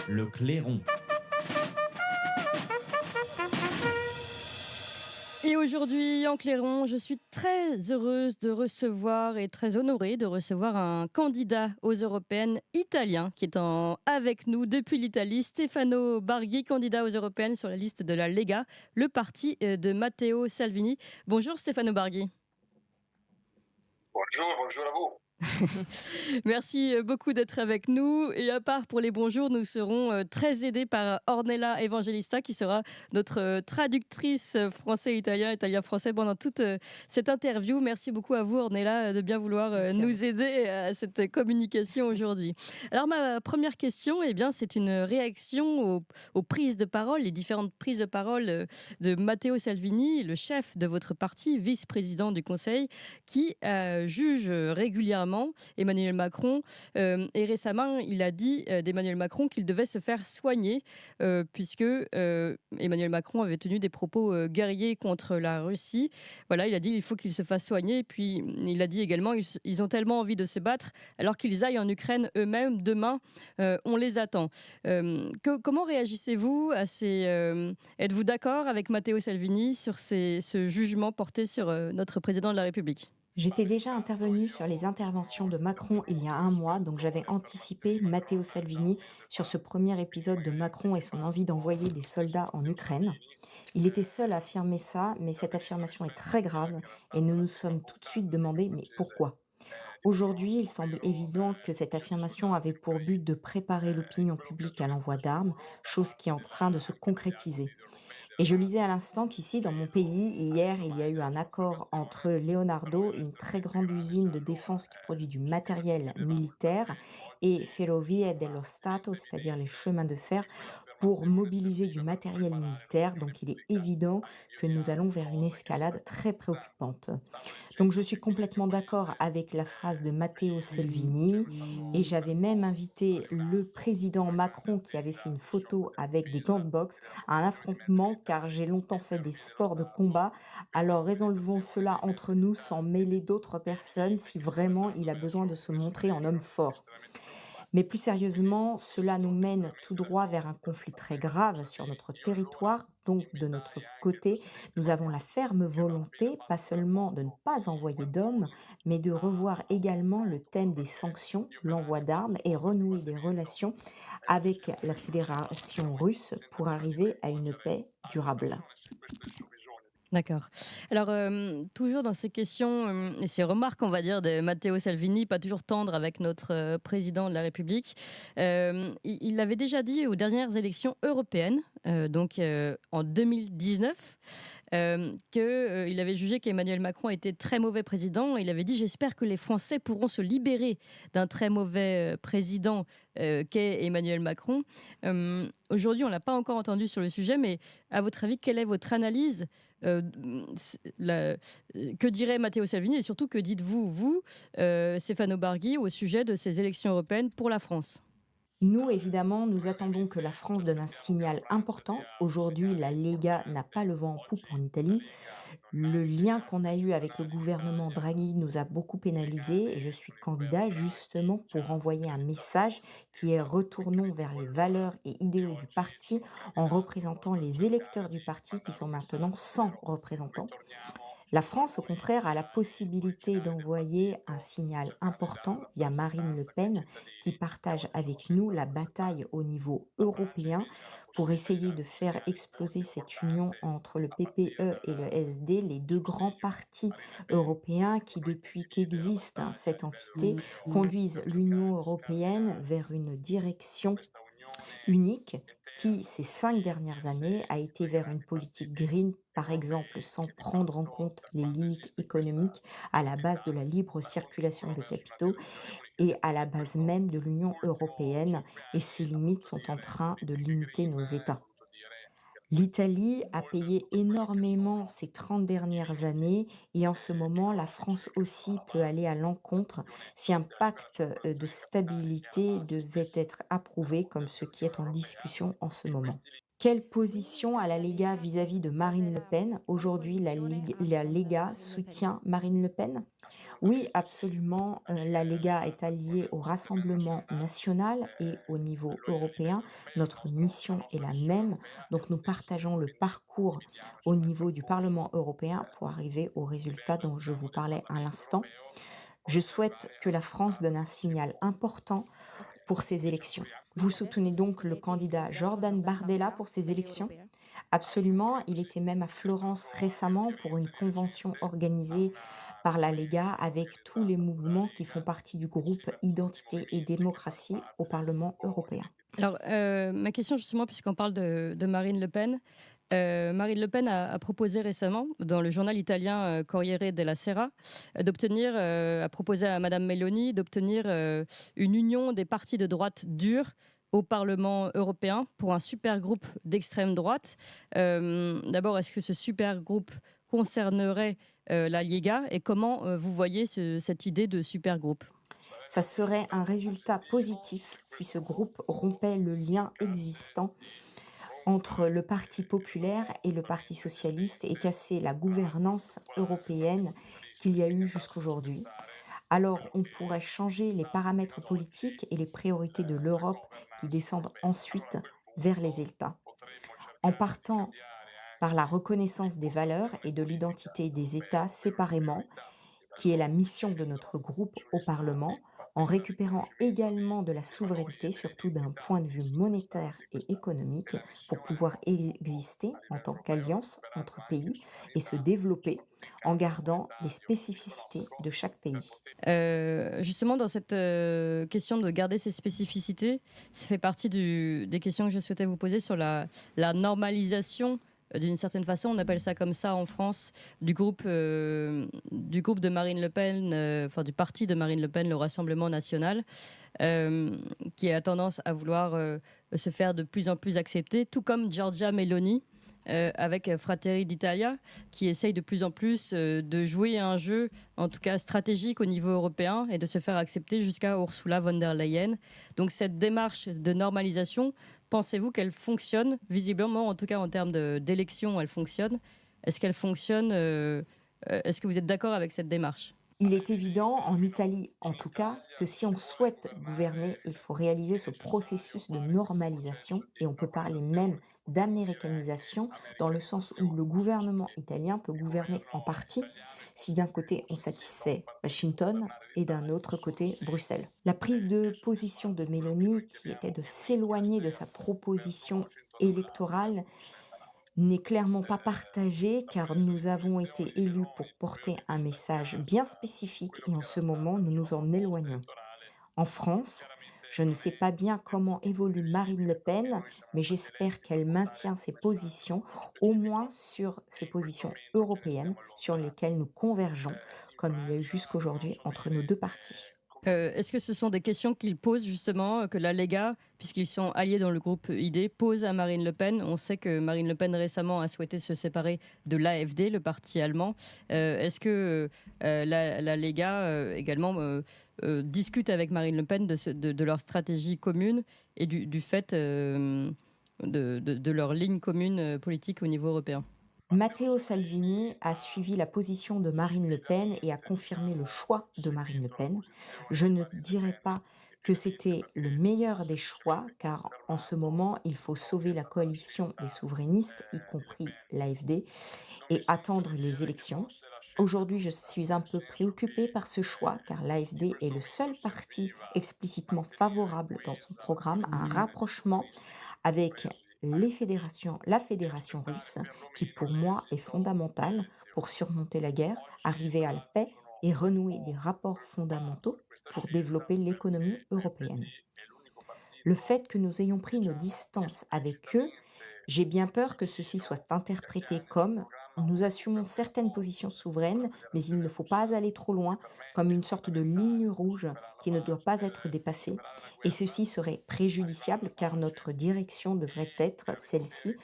Le clairon. Et aujourd'hui, en Clairon, je suis très heureuse de recevoir et très honorée de recevoir un candidat aux européennes italien qui est avec nous depuis l'Italie, Stefano Barghi, candidat aux européennes sur la liste de la Lega, le parti de Matteo Salvini. Bonjour Stefano Barghi. Bonjour, bonjour à vous. Merci beaucoup d'être avec nous. Et à part pour les bonjours, nous serons très aidés par Ornella Evangelista, qui sera notre traductrice français-italien, italien-français pendant toute cette interview. Merci beaucoup à vous, Ornella, de bien vouloir Merci à vous. nous aider à cette communication aujourd'hui. Alors, ma première question, eh bien, c'est une réaction aux prises de parole, les différentes prises de parole de Matteo Salvini, le chef de votre parti, vice-président du Conseil, qui juge régulièrement Emmanuel Macron. Et récemment, il a dit d'Emmanuel Macron qu'il devait se faire soigner puisque Emmanuel Macron avait tenu des propos guerriers contre la Russie. Voilà, il a dit il faut qu'il se fasse soigner. Et puis, il a dit également ils ont tellement envie de se battre alors qu'ils aillent en Ukraine eux-mêmes. Demain, on les attend. Comment réagissez-vous à ces... êtes-vous d'accord avec Matteo Salvini sur ce jugement porté sur notre président de la République? J'étais déjà intervenue sur les interventions de Macron il y a un mois, donc j'avais anticipé Matteo Salvini sur ce premier épisode de Macron et son envie d'envoyer des soldats en Ukraine. Il était seul à affirmer ça, mais cette affirmation est très grave et nous nous sommes tout de suite demandé mais pourquoi? Aujourd'hui, il semble évident que cette affirmation avait pour but de préparer l'opinion publique à l'envoi d'armes, chose qui est en train de se concrétiser. Et je lisais à l'instant qu'ici, dans mon pays, hier, il y a eu un accord entre Leonardo, une très grande usine de défense qui produit du matériel militaire, et Ferrovie dello Stato, c'est-à-dire les chemins de fer, pour mobiliser du matériel militaire. Donc il est évident que nous allons vers une escalade très préoccupante. Donc je suis complètement d'accord avec la phrase de Matteo Salvini et j'avais même invité le président Macron qui avait fait une photo avec des gants de boxe à un affrontement car j'ai longtemps fait des sports de combat. Alors résolvons cela entre nous sans mêler d'autres personnes si vraiment il a besoin de se montrer en homme fort. Mais plus sérieusement, cela nous mène tout droit vers un conflit très grave sur notre territoire. Donc, de notre côté, nous avons la ferme volonté, pas seulement de ne pas envoyer d'hommes, mais de revoir également le thème des sanctions, l'envoi d'armes et renouer des relations avec la Fédération russe pour arriver à une paix durable. D'accord. Alors, toujours dans ces questions et ces remarques, on va dire, de Matteo Salvini, pas toujours tendre avec notre président de la République, il avait déjà dit aux dernières élections européennes, donc en 2019, qu'il avait jugé qu'Emmanuel Macron était très mauvais président. Il avait dit j'espère que les Français pourront se libérer d'un très mauvais président qu'est Emmanuel Macron. Aujourd'hui, on ne l'a pas encore entendu sur le sujet, mais à votre avis, quelle est votre analyse euh, que dirait Matteo Salvini et surtout que dites-vous, vous, Stefano Barghi, au sujet de ces élections européennes pour la France? Nous, évidemment, nous attendons que la France donne un signal important. Aujourd'hui, la Lega n'a pas le vent en poupe en Italie. Le lien qu'on a eu avec le gouvernement Draghi nous a beaucoup pénalisés et je suis candidat justement pour envoyer un message qui est retournons vers les valeurs et idéaux du parti en représentant les électeurs du parti qui sont maintenant 100 représentants. La France, au contraire, a la possibilité d'envoyer un signal important via Marine Le Pen, qui partage avec nous la bataille au niveau européen pour essayer de faire exploser cette union entre le PPE et le SD, les deux grands partis européens qui, depuis qu'existe cette entité, conduisent l'Union européenne vers une direction unique qui, ces 5 dernières années, a été vers une politique green, par exemple, sans prendre en compte les limites économiques à la base de la libre circulation des capitaux et à la base même de l'Union européenne. Et ces limites sont en train de limiter nos États. L'Italie a payé énormément ces 30 dernières années et en ce moment, la France aussi peut aller à l'encontre si un pacte de stabilité devait être approuvé comme ce qui est en discussion en ce moment. Quelle position a la Lega vis-à-vis de Marine Le Pen? Aujourd'hui, la Lega soutient Marine Le Pen. Oui, absolument. La Lega est alliée au Rassemblement national et au niveau européen. Notre mission est la même. Donc, nous partageons le parcours au niveau du Parlement européen pour arriver au résultat dont je vous parlais à l'instant. Je souhaite que la France donne un signal important pour ces élections. Vous soutenez donc le candidat Jordan Bardella pour ces élections? Absolument, il était même à Florence récemment pour une convention organisée par la Lega avec tous les mouvements qui font partie du groupe Identité et démocratie au Parlement européen. Alors, ma question justement, puisqu'on parle de Marine Le Pen, Marine Le Pen a proposé récemment, dans le journal italien Corriere della Sera, a proposé à Madame Meloni d'obtenir une union des partis de droite durs au Parlement européen pour un super groupe d'extrême droite. D'abord, est-ce que ce super groupe concernerait la Liga et comment vous voyez cette idée de super groupe? Ça serait un résultat positif si ce groupe rompait le lien existant entre le Parti populaire et le Parti socialiste et cassait la gouvernance européenne qu'il y a eu jusqu'aujourd'hui. Alors on pourrait changer les paramètres politiques et les priorités de l'Europe qui descendent ensuite vers les États. En partant par la reconnaissance des valeurs et de l'identité des États séparément, qui est la mission de notre groupe au Parlement, en récupérant également de la souveraineté, surtout d'un point de vue monétaire et économique, pour pouvoir exister en tant qu'alliance entre pays et se développer en gardant les spécificités de chaque pays. Justement, dans cette question de garder ses spécificités, ça fait partie des questions que je souhaitais vous poser sur la normalisation. D'une certaine façon, on appelle ça comme ça en France, du groupe de Marine Le Pen, enfin du parti de Marine Le Pen, le Rassemblement national, euh, qui a tendance à vouloir se faire de plus en plus accepter, tout comme Giorgia Meloni, avec Fratelli d'Italia, qui essaye de plus en plus de jouer un jeu, en tout cas stratégique au niveau européen, et de se faire accepter jusqu'à Ursula von der Leyen. Donc cette démarche de normalisation, pensez-vous qu'elle fonctionne? Visiblement, en tout cas en termes d'élection, elle fonctionne. Est-ce qu'elle fonctionne Est-ce que vous êtes d'accord avec cette démarche? Il est évident, en Italie en tout cas, que si on souhaite gouverner, il faut réaliser ce processus de normalisation et on peut parler même d'américanisation dans le sens où le gouvernement italien peut gouverner en partie si d'un côté on satisfait Washington et d'un autre côté Bruxelles. La prise de position de Mélanie, qui était de s'éloigner de sa proposition électorale, n'est clairement pas partagée car nous avons été élus pour porter un message bien spécifique et en ce moment, nous nous en éloignons. En France, je ne sais pas bien comment évolue Marine Le Pen, mais j'espère qu'elle maintient ses positions, au moins sur ses positions européennes sur lesquelles nous convergeons, comme il y a eu jusqu'aujourd'hui entre nos deux partis. Est-ce que ce sont des questions qu'ils posent justement, que la Lega, puisqu'ils sont alliés dans le groupe ID, pose à Marine Le Pen? On sait que Marine Le Pen récemment a souhaité se séparer de l'AfD, le parti allemand. Est-ce que la Lega également discute avec Marine Le Pen de leur stratégie commune et du fait de leur ligne commune politique au niveau européen? Matteo Salvini a suivi la position de Marine Le Pen et a confirmé le choix de Marine Le Pen. Je ne dirais pas que c'était le meilleur des choix, car en ce moment, il faut sauver la coalition des souverainistes, y compris l'AfD, et attendre les élections. Aujourd'hui, je suis un peu préoccupée par ce choix, car l'AfD est le seul parti explicitement favorable dans son programme à un rapprochement avec la fédération russe, qui pour moi est fondamentale pour surmonter la guerre, arriver à la paix et renouer des rapports fondamentaux pour développer l'économie européenne. Le fait que nous ayons pris nos distances avec eux, j'ai bien peur que ceci soit interprété comme nous assumons certaines positions souveraines, mais il ne faut pas aller trop loin, comme une sorte de ligne rouge qui ne doit pas être dépassée. Et ceci serait préjudiciable car notre direction devrait être celle-ci,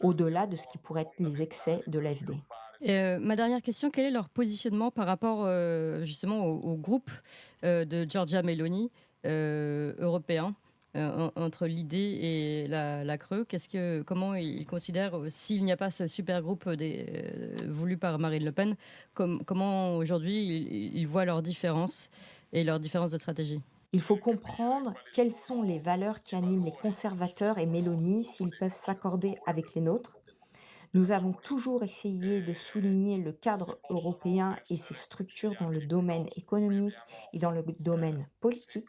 au-delà de ce qui pourrait être les excès de l'AfD. Et ma dernière question, quel est leur positionnement par rapport justement au groupe de Giorgia Meloni européen? entre l'idée et la creux. Comment il considère, s'il n'y a pas ce super groupe voulu par Marine Le Pen, comment aujourd'hui il voit leurs différences et leurs différences de stratégie? Il faut comprendre quelles sont les valeurs qui animent les conservateurs et Mélanie s'ils peuvent s'accorder avec les nôtres. Nous avons toujours essayé de souligner le cadre européen et ses structures dans le domaine économique et dans le domaine politique,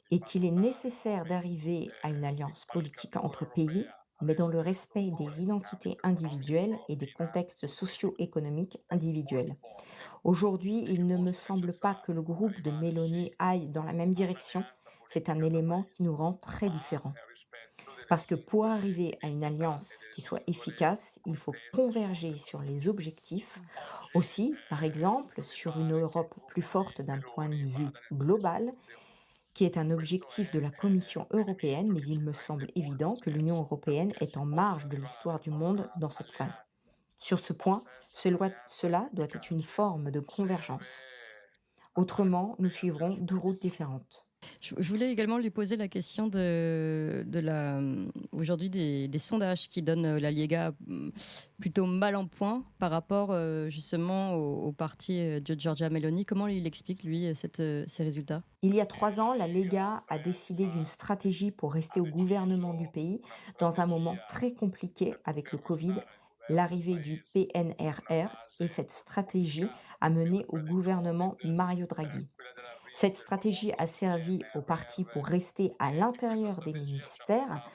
et qu'il est nécessaire d'arriver à une alliance politique entre pays, mais dans le respect des identités individuelles et des contextes socio-économiques individuels. Aujourd'hui, il ne me semble pas que le groupe de Mélanie aille dans la même direction. C'est un élément qui nous rend très différents. Parce que pour arriver à une alliance qui soit efficace, il faut converger sur les objectifs. Aussi, par exemple, sur une Europe plus forte d'un point de vue global, qui est un objectif de la Commission européenne, mais il me semble évident que l'Union européenne est en marge de l'histoire du monde dans cette phase. Sur ce point, cela doit être une forme de convergence. Autrement, nous suivrons deux routes différentes. Je voulais également lui poser la question aujourd'hui des sondages qui donnent la Liga plutôt mal en point par rapport justement au parti de Giorgia Meloni. Comment il explique, lui, ces résultats? Il y a 3 ans, la Lega a décidé d'une stratégie pour rester au gouvernement du pays dans un moment très compliqué avec le Covid, l'arrivée du PNRR, et cette stratégie a mené au gouvernement Mario Draghi. Cette stratégie a servi au parti pour rester à l'intérieur des ministères,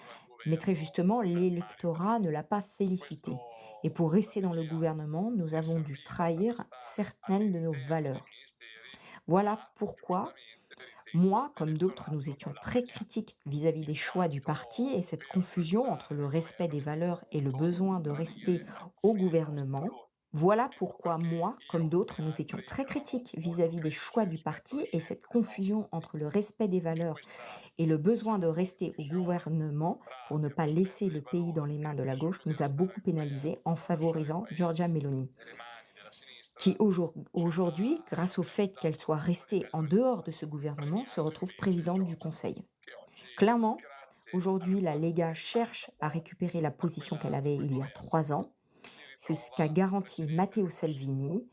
mais très justement, l'électorat ne l'a pas félicité. Et pour rester dans le gouvernement, nous avons dû trahir certaines de nos valeurs. Voilà pourquoi moi, comme d'autres, nous étions très critiques vis-à-vis des choix du parti, et cette confusion entre le respect des valeurs et le besoin de rester au gouvernement. Voilà pourquoi moi, comme d'autres, nous étions très critiques vis-à-vis des choix du parti, et cette confusion entre le respect des valeurs et le besoin de rester au gouvernement pour ne pas laisser le pays dans les mains de la gauche nous a beaucoup pénalisés en favorisant Giorgia Meloni, qui aujourd'hui, grâce au fait qu'elle soit restée en dehors de ce gouvernement, se retrouve présidente du Conseil. Clairement, aujourd'hui, la Lega cherche à récupérer la position qu'elle avait il y a 3 ans. C'est ce qu'a garanti Matteo Salvini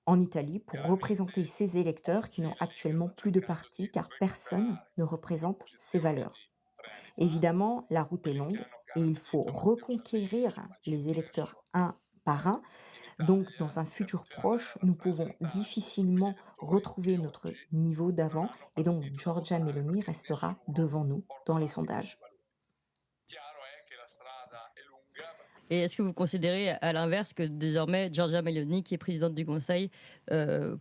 en Italie pour représenter ses électeurs qui n'ont actuellement plus de parti car personne ne représente ses valeurs. Évidemment, la route est longue et il faut reconquérir les électeurs un par un. Donc, dans un futur proche, nous pouvons difficilement retrouver notre niveau d'avant, et donc Giorgia Meloni restera devant nous dans les sondages. Et est-ce que vous considérez à l'inverse que désormais Giorgia Meloni, qui est présidente du Conseil,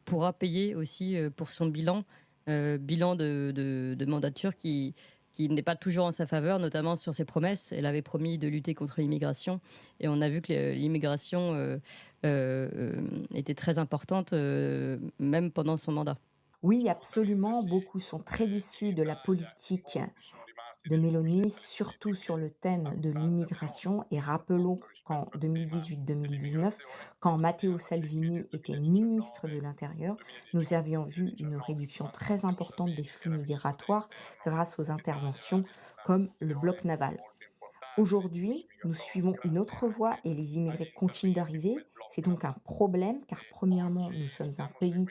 pourra payer aussi pour son bilan de mandature qui n'est pas toujours en sa faveur, notamment sur ses promesses. Elle avait promis de lutter contre l'immigration et on a vu que l'immigration était très importante, même pendant son mandat. Oui, absolument, beaucoup sont très déçus de la politique de Mélanie, surtout sur le thème de l'immigration. Et rappelons qu'en 2018-2019, quand Matteo Salvini était ministre de l'Intérieur, nous avions vu une réduction très importante des flux migratoires grâce aux interventions comme le bloc naval. Aujourd'hui, nous suivons une autre voie et les immigrés continuent d'arriver. C'est donc un problème car premièrement, nous sommes un pays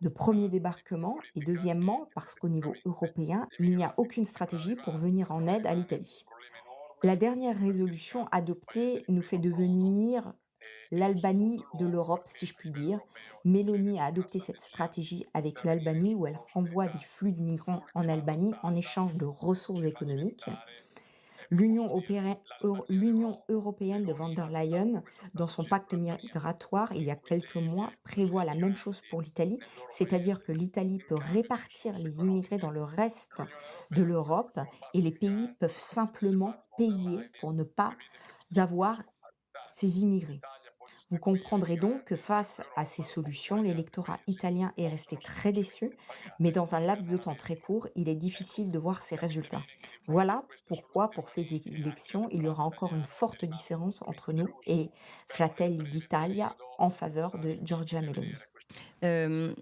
de premier débarquement, et deuxièmement, parce qu'au niveau européen, il n'y a aucune stratégie pour venir en aide à l'Italie. La dernière résolution adoptée nous fait devenir l'Albanie de l'Europe, si je puis dire. Mélanie a adopté cette stratégie avec l'Albanie où elle renvoie des flux de migrants en Albanie en échange de ressources économiques. L'Union européenne de von der Leyen, dans son pacte migratoire il y a quelques mois, prévoit la même chose pour l'Italie, c'est-à-dire que l'Italie peut répartir les immigrés dans le reste de l'Europe et les pays peuvent simplement payer pour ne pas avoir ces immigrés. Vous comprendrez donc que face à ces solutions, l'électorat italien est resté très déçu, mais dans un laps de temps très court, il est difficile de voir ses résultats. Voilà pourquoi, pour ces élections, il y aura encore une forte différence entre nous et Fratelli d'Italia en faveur de Giorgia Meloni. Euh,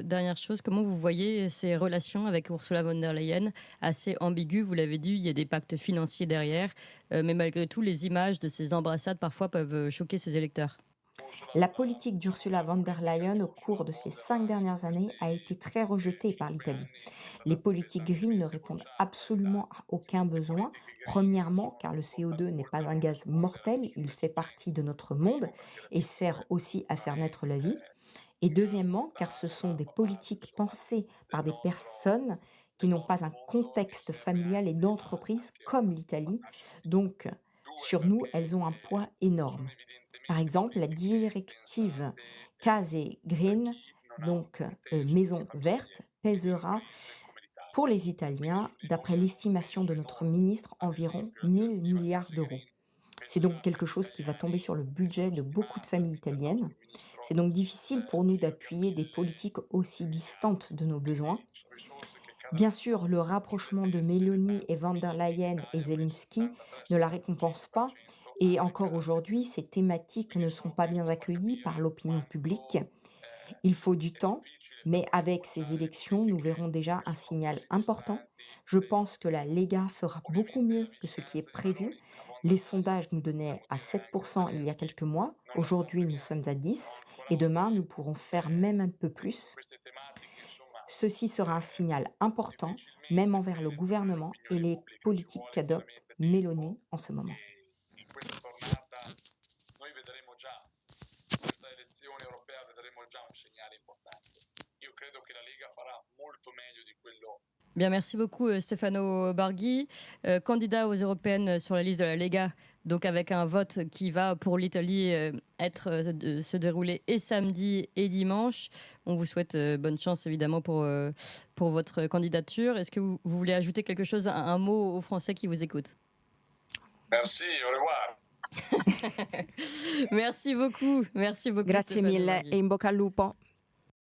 Dernière chose, comment vous voyez ces relations avec Ursula von der Leyen, assez ambiguës, vous l'avez dit, il y a des pactes financiers derrière, mais malgré tout, les images de ces embrassades parfois peuvent choquer ses électeurs. La politique d'Ursula von der Leyen au cours de ces 5 dernières années a été très rejetée par l'Italie. Les politiques green ne répondent absolument à aucun besoin. Premièrement, car le CO2 n'est pas un gaz mortel, il fait partie de notre monde et sert aussi à faire naître la vie. Et deuxièmement, car ce sont des politiques pensées par des personnes qui n'ont pas un contexte familial et d'entreprise comme l'Italie. Donc, sur nous, elles ont un poids énorme. Par exemple, la directive Case Green, donc maison verte, pèsera pour les Italiens, d'après l'estimation de notre ministre, environ 1000 milliards d'euros. C'est donc quelque chose qui va tomber sur le budget de beaucoup de familles italiennes. C'est donc difficile pour nous d'appuyer des politiques aussi distantes de nos besoins. Bien sûr, le rapprochement de Meloni et von der Leyen et Zelensky ne la récompense pas. Et encore aujourd'hui, ces thématiques ne sont pas bien accueillies par l'opinion publique. Il faut du temps, mais avec ces élections, nous verrons déjà un signal important. Je pense que la Lega fera beaucoup mieux que ce qui est prévu. Les sondages nous donnaient à 7% il y a quelques mois. Aujourd'hui, nous sommes à 10 et demain, nous pourrons faire même un peu plus. Ceci sera un signal important, même envers le gouvernement et les politiques qu'adopte Mélanie en ce moment. Bien, merci beaucoup Stefano Barghi, candidat aux européennes sur la liste de la Lega, donc avec un vote qui va pour l'Italie se dérouler et samedi et dimanche. On vous souhaite bonne chance évidemment pour votre candidature. Est-ce que vous voulez ajouter quelque chose, un mot aux Français qui vous écoutent? Merci, au revoir. Merci beaucoup Grazie Stefano mille Barghi. e in bocca al lupo.